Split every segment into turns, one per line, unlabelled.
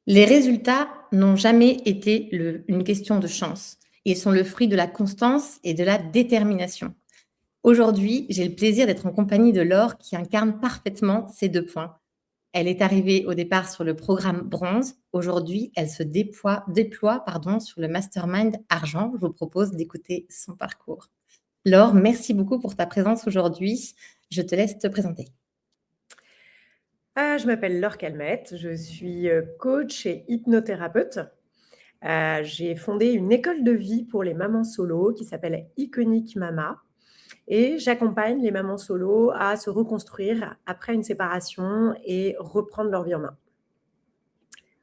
Les résultats n'ont jamais été une question de chance. Ils sont le fruit de la constance et de la détermination. Aujourd'hui, j'ai le plaisir d'être en compagnie de Laure qui incarne parfaitement ces deux points. Elle est arrivée au départ sur le programme bronze. Aujourd'hui, elle se déploie sur le mastermind argent. Je vous propose d'écouter son parcours. Laure, merci beaucoup pour ta présence aujourd'hui. Je te laisse te présenter.
Je m'appelle Laure Calmette, je suis coach et hypnothérapeute. J'ai fondé une école de vie pour les mamans solo qui s'appelle Iconic Mama et j'accompagne les mamans solo à se reconstruire après une séparation et reprendre leur vie en main.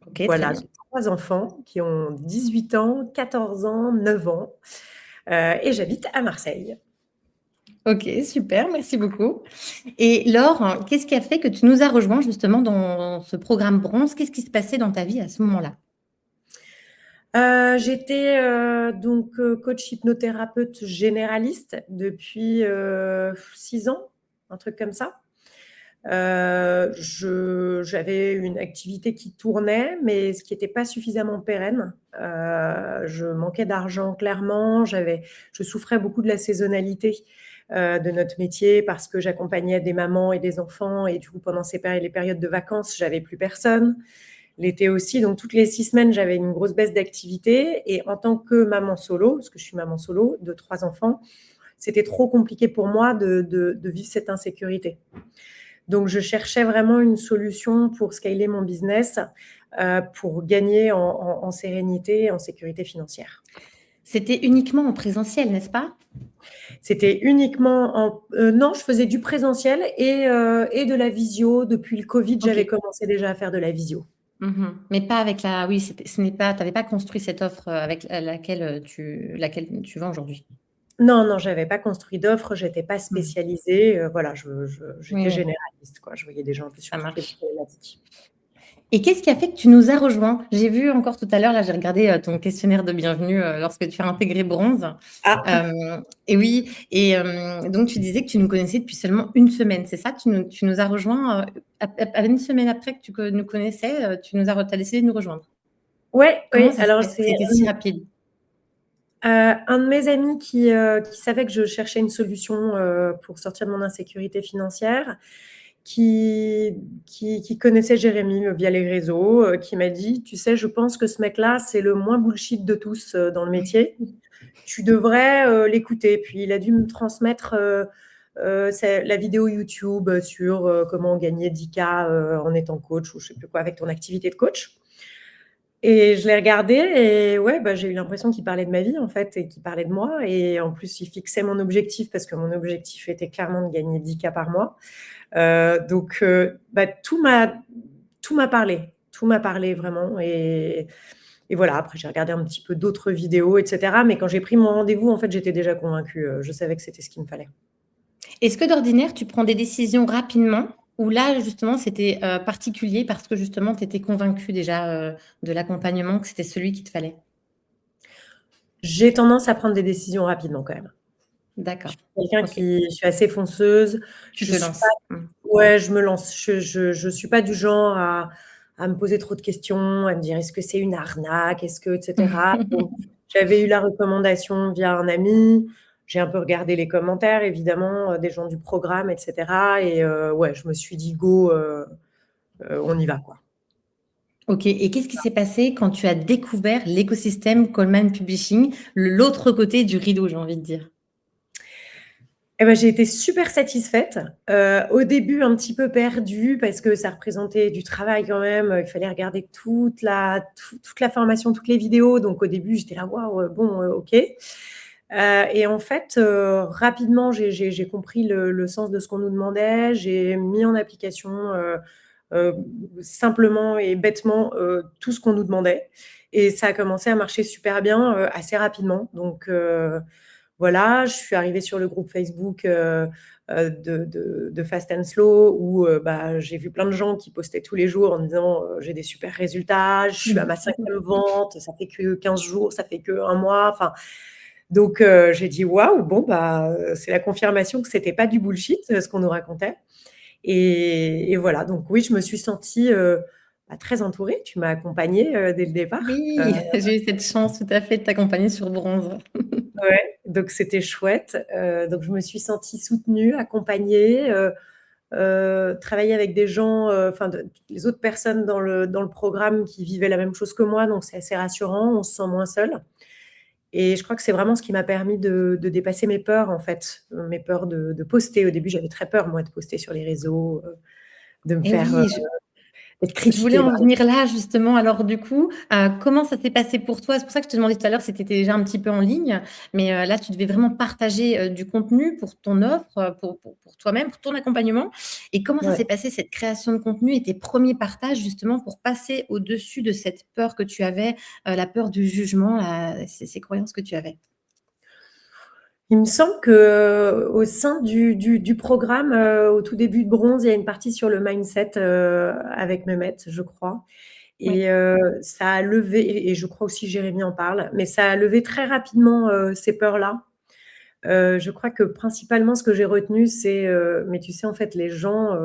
Ok, très
Voilà,
bien.
j'ai 3 enfants qui ont 18 ans, 14 ans, 9 ans et j'habite à Marseille.
Ok, super, merci beaucoup. Et Laure, qu'est-ce qui a fait que tu nous as rejoints justement dans ce programme bronze? Qu'est-ce qui se passait dans ta vie à ce moment-là?
J'étais coach hypnothérapeute généraliste depuis 6 ans, un truc comme ça. J'avais une activité qui tournait, mais ce qui n'était pas suffisamment pérenne. Je manquais d'argent clairement. Je souffrais beaucoup de la saisonnalité de notre métier parce que j'accompagnais des mamans et des enfants et du coup pendant les périodes de vacances, j'avais plus personne. L'été aussi, donc toutes les 6 semaines, j'avais une grosse baisse d'activité. Et en tant que maman solo, parce que je suis maman solo de 3 enfants, c'était trop compliqué pour moi de vivre cette insécurité. Donc, je cherchais vraiment une solution pour scaler mon business, pour gagner en sérénité, en sécurité financière.
C'était uniquement en présentiel, n'est-ce pas?
C'était uniquement non, je faisais du présentiel et de la visio. Depuis le Covid,
Ok.
j'avais commencé déjà à faire de la visio.
Mais pas avec la. Oui, ce n'est pas. Tu n'avais pas construit cette offre avec laquelle tu vends aujourd'hui.
Non, non, j'avais pas construit d'offre, j'étais pas
Mhm.
spécialisée. Voilà,
Oui,
j'étais
oui,
généraliste, quoi. Je voyais des gens un peu
ça
sur toutes les
marche.
problématiques.
Et qu'est-ce qui a fait que tu nous as rejoints? J'ai vu encore tout à l'heure, là, j'ai regardé ton questionnaire de bienvenue lorsque tu as intégré Bronze.
Ah,
Et oui, et donc tu disais que tu nous connaissais depuis seulement une semaine, c'est ça? Tu nous as rejoints à une semaine après que nous connaissais, t'as décidé de nous rejoindre.
ouais,
Comment
oui.
ça se
Alors,
fait que ça a été si rapide?
un de mes amis qui savait que je cherchais une solution pour sortir de mon insécurité financière, qui connaissait Jérémy via les réseaux, qui m'a dit, tu sais, je pense que ce mec-là, c'est le moins bullshit de tous dans le métier. Tu devrais l'écouter. Puis il a dû me transmettre la vidéo YouTube sur comment gagner 10K en étant coach ou je sais plus quoi avec ton activité de coach. Et je l'ai regardé et ouais, bah, j'ai eu l'impression qu'il parlait de ma vie en fait et qu'il parlait de moi. Et en plus, il fixait mon objectif parce que mon objectif était clairement de gagner 10K par mois. Bah, tout m'a parlé vraiment. Et voilà, après, j'ai regardé un petit peu d'autres vidéos, etc. Mais quand j'ai pris mon rendez-vous, en fait, j'étais déjà convaincue. Je savais que c'était ce qu'il me fallait.
Est-ce que d'ordinaire, tu prends des décisions rapidement ou là, justement, c'était particulier parce que justement, tu étais convaincue déjà de l'accompagnement, que c'était celui qu'il te fallait?
J'ai tendance à prendre des décisions rapidement quand même. Je
D'accord.
suis quelqu'un
Ok.
je suis assez fonceuse.
Tu
Je
te
suis pas,
lances.
ouais, je me lance. Je suis pas du genre à me poser trop de questions, à me dire est-ce que c'est une arnaque, etc. Donc, j'avais eu la recommandation via un ami. J'ai un peu regardé les commentaires, évidemment, des gens du programme, etc. Et ouais, je me suis dit go, on y va, quoi.
Ok. Et qu'est-ce qui s'est passé quand tu as découvert l'écosystème Coleman Publishing, l'autre côté du rideau, j'ai envie de dire?
Eh ben, j'ai été super satisfaite. Au début, un petit peu perdue parce que ça représentait du travail quand même. Il fallait regarder toute la formation, toutes les vidéos. Donc, au début, j'étais là, waouh, bon, ok. Et en fait, rapidement, j'ai compris le sens de ce qu'on nous demandait. J'ai mis en application euh, simplement et bêtement tout ce qu'on nous demandait. Et ça a commencé à marcher super bien assez rapidement. Donc, voilà, je suis arrivée sur le groupe Facebook de Fast and Slow où bah, j'ai vu plein de gens qui postaient tous les jours en disant j'ai des super résultats, je suis à ma 5e vente, ça fait que 15 jours, ça fait que un mois. Enfin, donc j'ai dit waouh, bon, bah, c'est la confirmation que c'était pas du bullshit ce qu'on nous racontait. Et voilà, donc oui, je me suis sentie très entourée. Tu m'as accompagnée dès le départ.
Oui, j'ai eu cette chance tout à fait de t'accompagner sur Bronze.
Ouais, donc c'était chouette. Donc je me suis sentie soutenue, accompagnée, travailler avec des gens, enfin les autres personnes dans le programme qui vivaient la même chose que moi, donc c'est assez rassurant, on se sent moins seul. Et je crois que c'est vraiment ce qui m'a permis de dépasser mes peurs, en fait, mes peurs de poster. Au début, j'avais très peur, moi, de poster sur les réseaux, de me
Et
faire,
oui,
d'être
je voulais
critiquée.
en venir là, justement. Alors, du coup, comment ça s'est passé pour toi? C'est pour ça que je te demandais tout à l'heure si tu étais déjà un petit peu en ligne, mais là, tu devais vraiment partager du contenu pour ton offre, pour toi-même, pour ton accompagnement. Et comment ça
Ouais.
s'est passé, cette création de contenu et tes premiers partages, justement, pour passer au-dessus de cette peur que tu avais, la peur du jugement, ces croyances que tu avais?
Il me semble que au sein du programme, au tout début de Bronze, il y a une partie sur le mindset avec Mehmet, je crois.
Oui.
Et ça a levé, et je crois aussi Jérémy en parle, mais ça a levé très rapidement ces peurs-là. Je crois que principalement, ce que j'ai retenu, c'est, mais tu sais, en fait, les gens,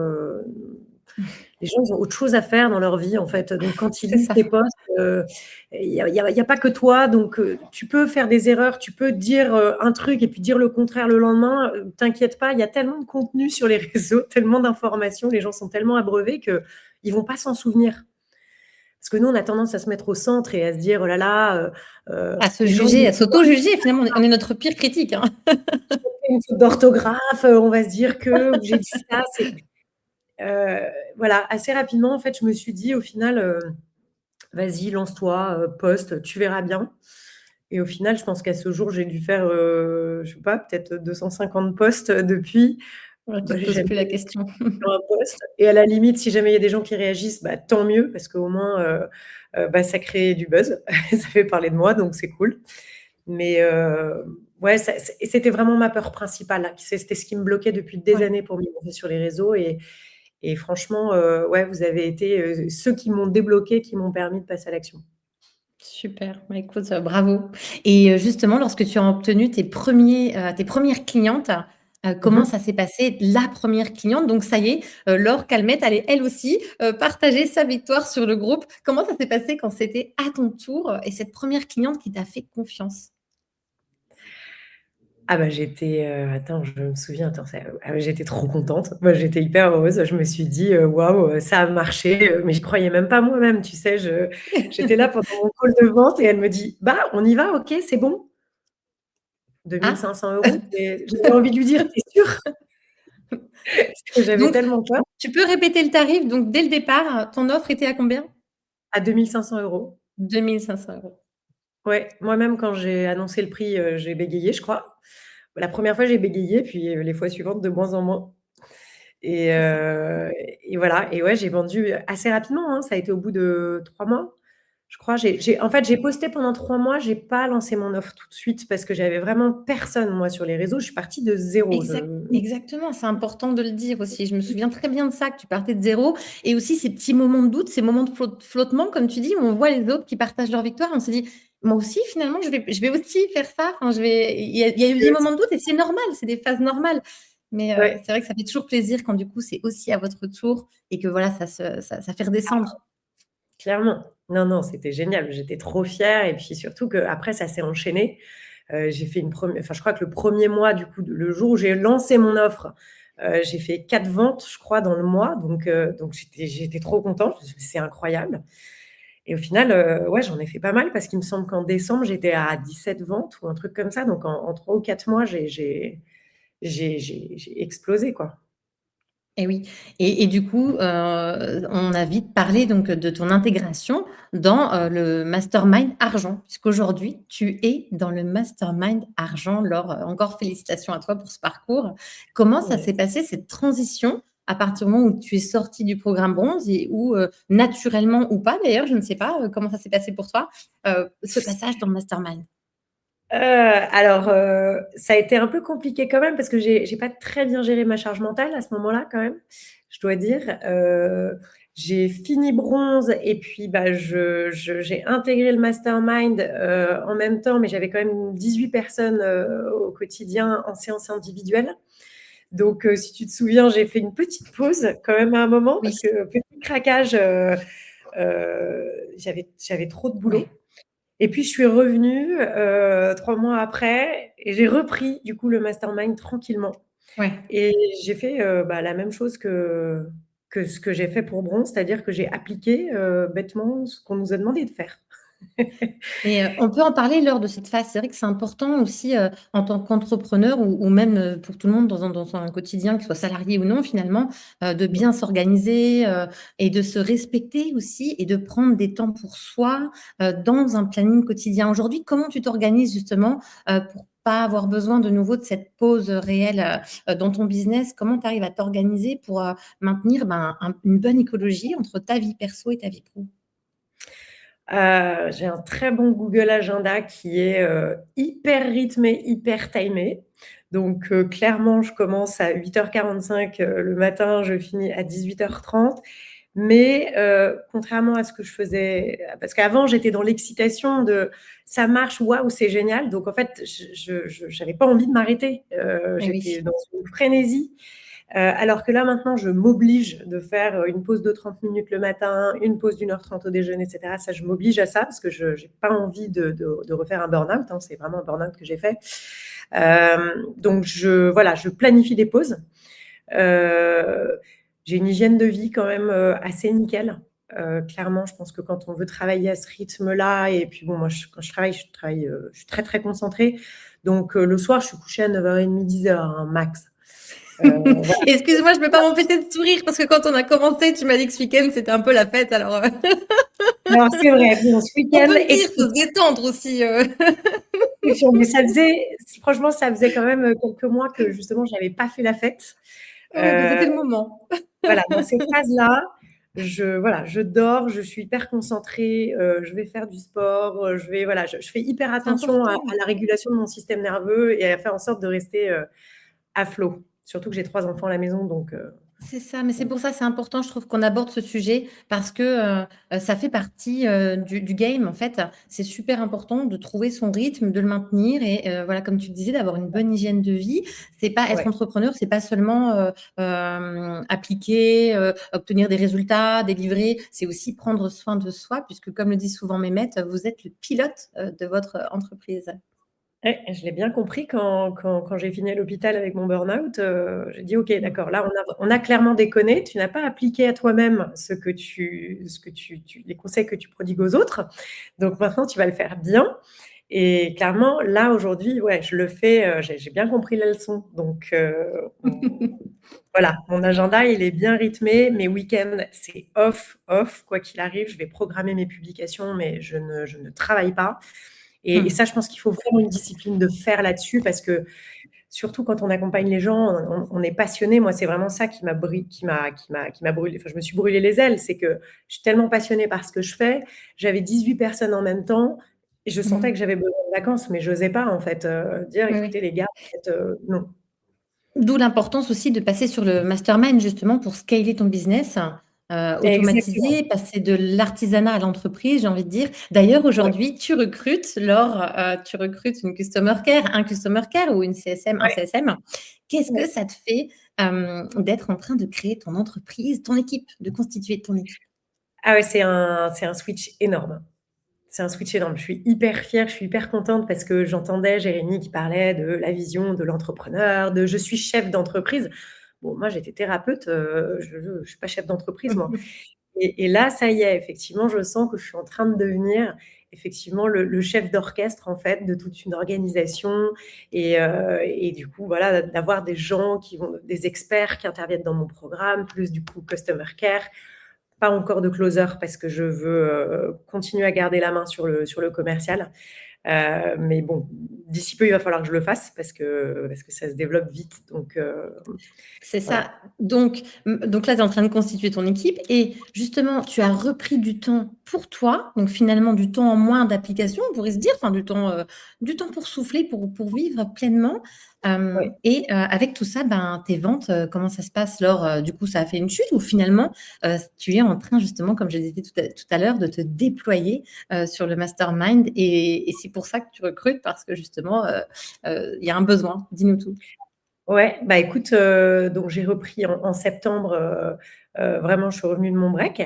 ils ont autre chose à faire dans leur vie, en fait. Donc, quand ils
C'est
lisent
ça.
tes posts, il y a pas que toi. Donc, tu peux faire des erreurs, tu peux dire un truc et puis dire le contraire le lendemain. T'inquiète pas, il y a tellement de contenu sur les réseaux, tellement d'informations, les gens sont tellement abreuvés qu'ils vont pas s'en souvenir. Parce que nous, on a tendance à se mettre au centre et à se dire, oh là là,
À se
les gens,
juger,
ils
à s'auto-juger. Finalement, on est notre pire critique, hein.
font une faute d'orthographe, on va se dire que j'ai dit ça. Euh, voilà, assez rapidement, en fait, je me suis dit, au final, vas-y, lance-toi, poste, tu verras bien. Et au final, je pense qu'à ce jour, j'ai dû faire, je sais pas, peut-être 250 posts depuis.
Ouais, tu
Bah,
te
j'ai
poses
jamais
plus la
été
question.
sur un post. Et à la limite, si jamais il y a des gens qui réagissent, bah, tant mieux, parce qu'au moins, bah, ça crée du buzz, ça fait parler de moi, donc c'est cool. Mais ouais, c'était vraiment ma peur principale, là. C'était ce qui me bloquait depuis des
Ouais.
années pour me lancer sur les réseaux. Et franchement, ouais, vous avez été ceux qui m'ont débloqué, qui m'ont permis de passer à l'action.
Super, bah, écoute, bravo. Et justement, lorsque tu as obtenu tes premières clientes, comment
Mhm.
ça s'est passé? La première cliente, donc ça y est, Laure Calmette allait elle aussi, partager sa victoire sur le groupe. Comment ça s'est passé quand c'était à ton tour et cette première cliente qui t'a fait confiance?
Ah bah j'étais, attends, je me souviens, attends, j'étais trop contente. Moi, j'étais hyper heureuse. Je me suis dit: «Waouh, ça a marché», mais j'y croyais même pas moi-même, tu sais? J'étais là pendant mon call de vente et elle me dit: «Bah, on y va, OK, c'est bon?» 2
Ah!
500 €, et j'avais envie de lui dire: «Tu es sûre?» Parce que j'avais
Donc
tellement peur.
tu peux répéter le tarif? Donc dès le départ, ton offre était à combien?
À 2 500 €.
2 500 €.
Ouais, moi-même, quand j'ai annoncé le prix, j'ai bégayé, je crois. La première fois, j'ai bégayé, puis les fois suivantes, de moins en moins. Et,
C'est ça.
heu et voilà, et ouais, j'ai vendu assez rapidement, hein. Ça a été au bout de 3 mois, je crois. En fait, j'ai posté pendant 3 mois, j'ai pas lancé mon offre tout de suite parce que j'avais vraiment personne, moi, sur les réseaux. Je suis partie de zéro.
Exactement, c'est important de le dire aussi. Je me souviens très bien de ça, que tu partais de zéro et aussi ces petits moments de doute, ces moments de flottement, comme tu dis, où on voit les autres qui partagent leur victoire, on se dit: «Moi aussi, finalement, je vais aussi faire ça». Enfin, il y a eu des moments de doute et c'est normal, c'est des phases normales. Mais
Ouais,
c'est vrai que ça fait toujours plaisir quand, du coup, c'est aussi à votre tour et que voilà, ça fait redescendre.
clairement. Non, non, c'était génial. J'étais trop fière, et puis surtout qu'après, ça s'est enchaîné. J'ai fait je crois que le premier mois, du coup, le jour où j'ai lancé mon offre, j'ai fait 4 ventes, je crois, dans le mois. Donc j'étais trop contente. Je me suis dit: «C'est incroyable». Et au final, ouais, j'en ai fait pas mal parce qu'il me semble qu'en décembre, j'étais à 17 ventes ou un truc comme ça. Donc en 3 ou 4 mois, j'ai explosé, quoi.
Et oui, et du coup, on a vite parlé donc de ton intégration dans, le mastermind argent, puisqu'aujourd'hui tu es dans le mastermind argent. Laure, encore félicitations à toi pour ce parcours. Comment ça s'est
Yes.
passé, cette transition à partir du moment où tu es sortie du programme bronze et où, naturellement ou pas d'ailleurs, je ne sais pas, comment ça s'est passé pour toi, ce passage dans le mastermind?
Alors, ça a été un peu compliqué quand même parce que j'ai pas très bien géré ma charge mentale à ce moment-là, quand même, je dois dire. J'ai fini bronze et puis, bah, j'ai intégré le mastermind en même temps, mais j'avais quand même 18 personnes au quotidien en séance individuelle. Donc, si tu te souviens, j'ai fait une petite pause quand même à un moment
Oui.
parce que petit craquage, J'avais trop de
Ouais,
boulot. Et puis, je suis revenue 3 mois après et j'ai repris, du coup, le mastermind tranquillement.
ouais.
Et j'ai fait la même chose que ce que j'ai fait pour Bronze, c'est-à-dire que j'ai appliqué bêtement ce qu'on nous a demandé de faire.
Et on peut en parler lors de cette phase. C'est vrai que c'est important aussi, en tant qu'entrepreneur ou même, pour tout le monde dans un quotidien, qu'il soit salarié ou non finalement, de bien s'organiser, et de se respecter aussi et de prendre des temps pour soi, dans un planning quotidien. Aujourd'hui, comment tu t'organises justement, pour pas avoir besoin de nouveau de cette pause, réelle, dans ton business? Comment tu arrives à t'organiser pour, maintenir, ben, une bonne écologie entre ta vie perso et ta vie pro?
J'ai un très bon Google Agenda qui est hyper rythmé, hyper timé. Donc, clairement, je commence à 8h45 le matin, je finis à 18h30. Mais contrairement à ce que je faisais, parce qu'avant, j'étais dans l'excitation de ça marche, waouh, c'est génial. Donc, en fait, je n'avais pas envie de m'arrêter.
Eh oui.
J'étais dans une frénésie. Alors que là, maintenant, je m'oblige de faire une pause de 30 minutes le matin, une pause d'1h30 au déjeuner, etc. Ça, je m'oblige à ça parce que je n'ai pas envie de refaire un burn-out, hein. C'est vraiment un burn-out que j'ai fait. Donc, voilà, je planifie des pauses. J'ai une hygiène de vie quand même assez nickel. Clairement, je pense que quand on veut travailler à ce rythme-là, et puis bon, moi, quand je travaille, je suis très, très concentrée. Donc, le soir, je suis couchée à 9h30, 10h, hein, max. Voilà.
Excuse-moi, je peux pas m'empêcher de sourire parce que quand on a commencé, tu m'as dit que ce week-end, c'était un peu la fête. Alors,
Alors, c'est vrai, bon, ce
on
week-end,
peut le dire, faut se détendre aussi.
exception, mais franchement, ça faisait quand même quelques mois que justement, je n'avais pas fait la fête.
Ouais, bah,
Euh,
c'était le moment.
voilà, dans ces phases-là, voilà, je dors, je suis hyper concentrée, je vais faire du sport, voilà, je fais hyper
C'est
attention à
important.
la régulation de mon système nerveux et à faire en sorte de rester à flot. Surtout que j'ai 3 enfants à la maison, donc
C'est ça, mais c'est pour ça, c'est important, je trouve qu'on aborde ce sujet parce que, ça fait partie, du game, en fait. C'est super important de trouver son rythme, de le maintenir et voilà, comme tu le disais, d'avoir une bonne hygiène de vie. C'est pas être
ouais.
entrepreneur, c'est pas seulement, appliquer, obtenir des résultats, délivrer, c'est aussi prendre soin de soi puisque comme le disent souvent mes maîtres, vous êtes le pilote, de votre entreprise.
Ouais, je l'ai bien compris quand j'ai fini à l'hôpital avec mon burn-out, j'ai dit: «OK,
Mmh.
d'accord, là, on a clairement déconné. Tu n'as pas appliqué à toi-même les conseils que tu prodigues aux autres. Donc maintenant, tu vas le faire bien». Et clairement, là, aujourd'hui, ouais, je le fais, j'ai bien compris la leçon. Donc voilà, mon agenda, il est bien rythmé. Mes week-ends, c'est off, off. Quoi qu'il arrive, je vais programmer mes publications, mais je ne travaille pas. Et
Mmh.
ça, je pense qu'il faut vraiment une discipline de fer là-dessus parce que surtout quand on accompagne les gens, on est passionné. Moi, c'est vraiment ça qui m'a brûlé. Enfin, je me suis brûlé les ailes. C'est que je suis tellement passionnée par ce que je fais. J'avais 18 personnes en même temps et je sentais
Mmh.
que j'avais besoin de vacances, mais j'osais pas en fait dire,
Oui,
écoutez
oui.
les gars, en fait, non.
D'où l'importance aussi de passer sur le mastermind justement pour scaler ton business,
Exactement.
automatiser, passer de l'artisanat à l'entreprise, j'ai envie de dire. D'ailleurs,
Ouais,
aujourd'hui, tu recrutes une customer care, un customer care ou une CSM, un
ouais,
CSM. Qu'est-ce que
ouais.
ça te fait, d'être en train de créer ton entreprise, ton équipe, de constituer ton équipe?
Ah ouais, c'est un switch énorme. C'est un switch énorme. Je suis hyper fière, je suis hyper contente parce que j'entendais Jérémy qui parlait de la vision de l'entrepreneur, de «je suis chef d'entreprise». Bon, moi, j'étais thérapeute, je ne suis pas chef d'entreprise, moi. Et là, ça y est, effectivement, je sens que je suis en train de devenir effectivement le chef d'orchestre, en fait, de toute une organisation et du coup, voilà, d'avoir des experts qui interviennent dans mon programme, plus du coup customer care. Pas encore de closer parce que je veux continuer à garder la main sur le commercial. Mais bon, d'ici peu, il va falloir que je le fasse parce que ça se développe vite. Donc
C'est
voilà.
ça. Donc là, tu es en train de constituer ton équipe et justement, tu as repris du temps pour toi, donc finalement du temps en moins d'application, on pourrait se dire, enfin du temps pour souffler, pour vivre pleinement.
Ouais.
Avec tout ça, ben, tes ventes, comment ça se passe, Laure? Du coup, ça a fait une chute ou finalement, tu es en train justement, comme je le disais tout à l'heure, de te déployer, sur le mastermind et c'est pour ça que tu recrutes parce que justement, il y a un besoin? Dis-nous tout.
Ouais, bah, écoute, donc j'ai repris en septembre, vraiment je suis revenue de mon break.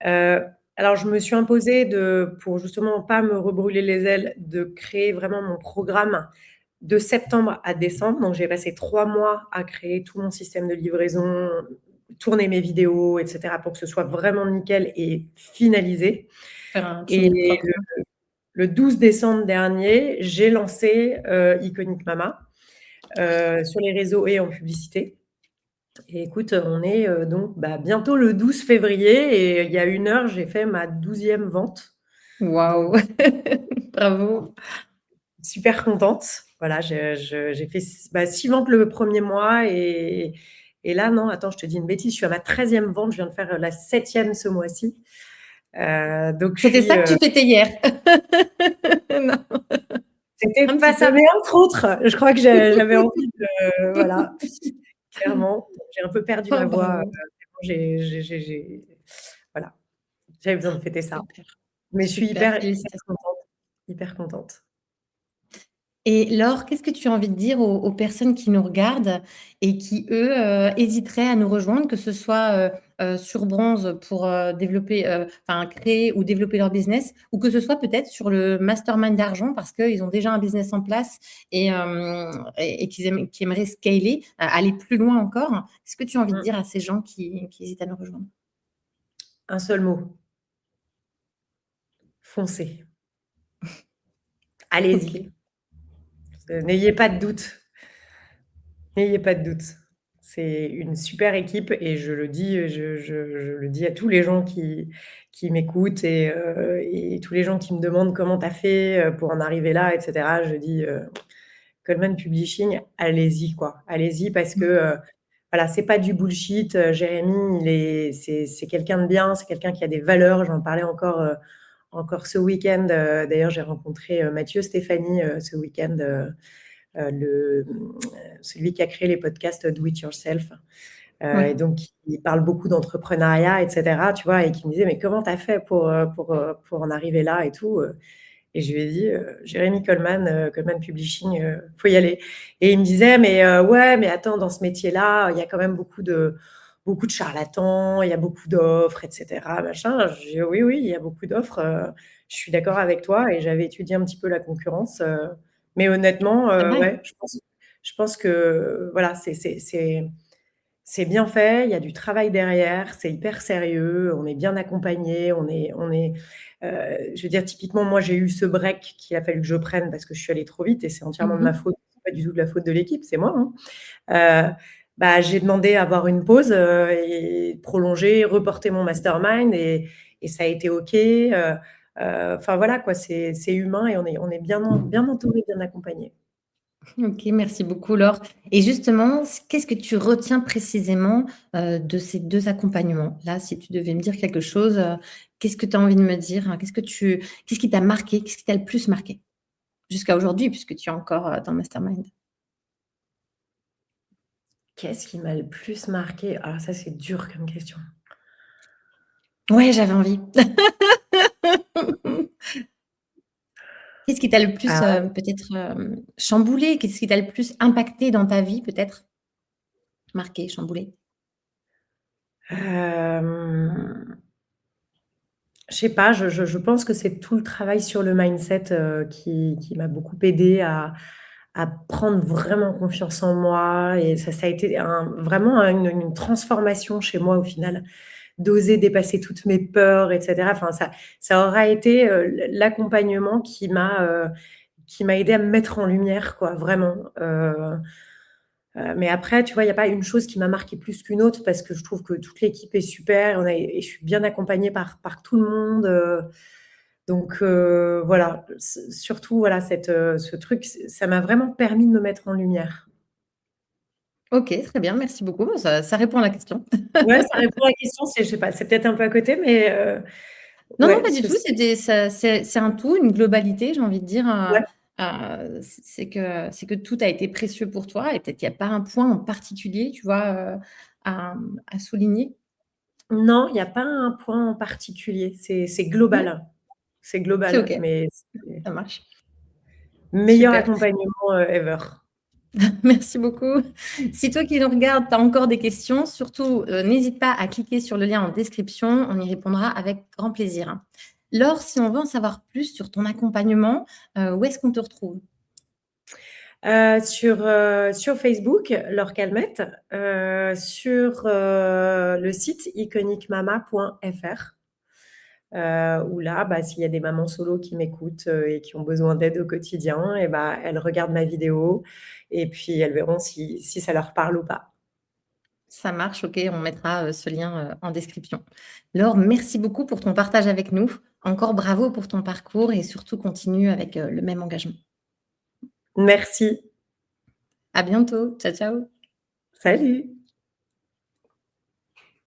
Heu, Alors, je me suis imposée pour justement pas me rebrûler les ailes, de créer vraiment mon programme de septembre à décembre. Donc, j'ai passé 3 mois à créer tout mon système de livraison, tourner mes vidéos, etc., pour que ce soit vraiment nickel et finalisé.
Faire un
Et
clean propre.
le 12 décembre dernier, j'ai lancé Iconic Mama sur les réseaux et en publicité. Et écoute, on est donc bientôt le 12 février et il y a 1 heure, j'ai fait ma 12e vente.
Waouh!
Donc,
Bravo.
super contente. Voilà, j'ai fait 6 ventes le premier mois et là, non, attends, je te dis une bêtise, je suis à ma 13e vente, je viens de faire la 7e ce mois-ci. Donc, je
C'était
suis.
ça que tu fêtais hier? Non,
C'était
un
pas
petit
ça,
peu?
mais entre autres, je crois que j'avais envie de. Voilà, clairement, j'ai un peu perdu
Oh,
ma voix.
bravo.
Voilà, j'avais besoin de fêter ça.
Super,
Mais je suis
super,
hyper, hyper
félicitations.
contente. Hyper contente.
Et Laure, qu'est-ce que tu as envie de dire aux personnes qui nous regardent et qui, eux, hésiteraient à nous rejoindre, que ce soit sur Bronze pour développer, enfin, créer ou développer leur business, ou que ce soit peut-être sur le mastermind d'argent parce qu'ils ont déjà un business en place et qui aimeraient scaler, aller plus loin encore. Qu'est-ce que tu as envie de dire à ces gens qui hésitent à nous rejoindre?
Un seul mot, foncez.
Ok,
Allez-y. N'ayez pas de doute. N'ayez pas de doute. C'est une super équipe et je le dis, je le dis à tous les gens qui m'écoutent et tous les gens qui me demandent comment tu as fait pour en arriver là, etc. Je dis Coleman Publishing, allez-y, quoi. Allez-y parce que voilà, c'est pas du bullshit. Jérémy, c'est quelqu'un de bien, c'est quelqu'un qui a des valeurs. J'en parlais encore ce week-end. D'ailleurs, j'ai rencontré Mathieu Stéphanie ce week-end, celui qui a créé les podcasts Do It Yourself.
ouais.
Et donc, il parle beaucoup d'entrepreneuriat, etc. Tu vois, et qui me disait, mais comment tu as fait pour en arriver là et tout. Et je lui ai dit, Jérémy Coleman, Coleman Publishing, faut y aller. Et il me disait, mais ouais, mais attends, dans ce métier-là, il y a quand même beaucoup de charlatans, il y a beaucoup d'offres, etc. Machin. Je dis, oui, oui, il y a beaucoup d'offres. Je suis d'accord avec toi et j'avais étudié un petit peu la concurrence. Mais honnêtement,
C'est vrai.
ouais, je pense que voilà, c'est bien fait, il y a du travail derrière, c'est hyper sérieux, on est bien accompagné, je veux dire, typiquement, moi, j'ai eu ce break qu'il a fallu que je prenne parce que je suis allée trop vite et c'est entièrement de ma
Mhm.
faute, c'est pas du tout de la faute de l'équipe, c'est moi, hein. J'ai demandé à avoir une pause et prolonger, reporter mon mastermind et ça a été OK. Enfin voilà, quoi, c'est humain et on est bien entouré, bien accompagné.
Ok, merci beaucoup Laure. Et justement, qu'est-ce que tu retiens précisément de ces deux accompagnements? Là, si tu devais me dire quelque chose, qu'est-ce que tu as envie de me dire? Hein? Qu'est-ce qui t'a marqué? Qu'est-ce qui t'a le plus marqué jusqu'à aujourd'hui, puisque tu es encore dans le mastermind?
Qu'est-ce qui m'a le plus marqué? Alors ça, c'est dur comme question.
Ouais, j'avais envie. Qu'est-ce qui t'a le plus
Ah,
peut-être chamboulé? Qu'est-ce qui t'a le plus impacté dans ta vie, peut-être? Marqué, chamboulé.
hem, je sais pas, je pense que c'est tout le travail sur le mindset, qui m'a beaucoup aidée à prendre vraiment confiance en moi et ça a été vraiment une transformation chez moi au final, d'oser dépasser toutes mes peurs et cetera. Enfin ça aura été, l'accompagnement qui m'a aidée à me mettre en lumière quoi, vraiment. Mais après, tu vois, il y a pas une chose qui m'a marquée plus qu'une autre parce que je trouve que toute l'équipe est super, et je suis bien accompagnée par tout le monde. Donc voilà, surtout voilà, ce truc, ça m'a vraiment permis de me mettre en lumière.
Ok, très bien, merci beaucoup. Ça répond à la question.
Ouais, ça répond à la question. Je sais pas, c'est peut-être un peu à côté, mais
Non, non,
ouais,
pas du tout. C'est un tout, une globalité, j'ai envie de dire.
ouais.
C'est que tout a été précieux pour toi et peut-être qu'il n'y a pas un point en particulier, tu vois, à souligner.
Non, il y a pas un point en particulier. C'est
Non,
global. C'est
c'est
global,
OK,
mais c'est
ça marche.
meilleur
Super.
accompagnement ever.
Merci beaucoup. Si toi qui nous regardes, tu as encore des questions, surtout, n'hésite pas à cliquer sur le lien en description, on y répondra avec grand plaisir, hein. Laure, si on veut en savoir plus sur ton accompagnement, où est-ce qu'on te retrouve?
Sur Facebook, Laure Calmette, sur le site iconiquemama.fr, où là, bah, s'il y a des mamans solo qui m'écoutent et qui ont besoin d'aide au quotidien, et bah, elles regardent ma vidéo et puis elles verront si ça leur parle ou pas.
Ça marche, OK, on mettra, ce lien, en description. Laure, merci beaucoup pour ton partage avec nous. Encore bravo pour ton parcours et surtout continue avec, le même engagement.
Merci.
À bientôt. Ciao, ciao.
Salut.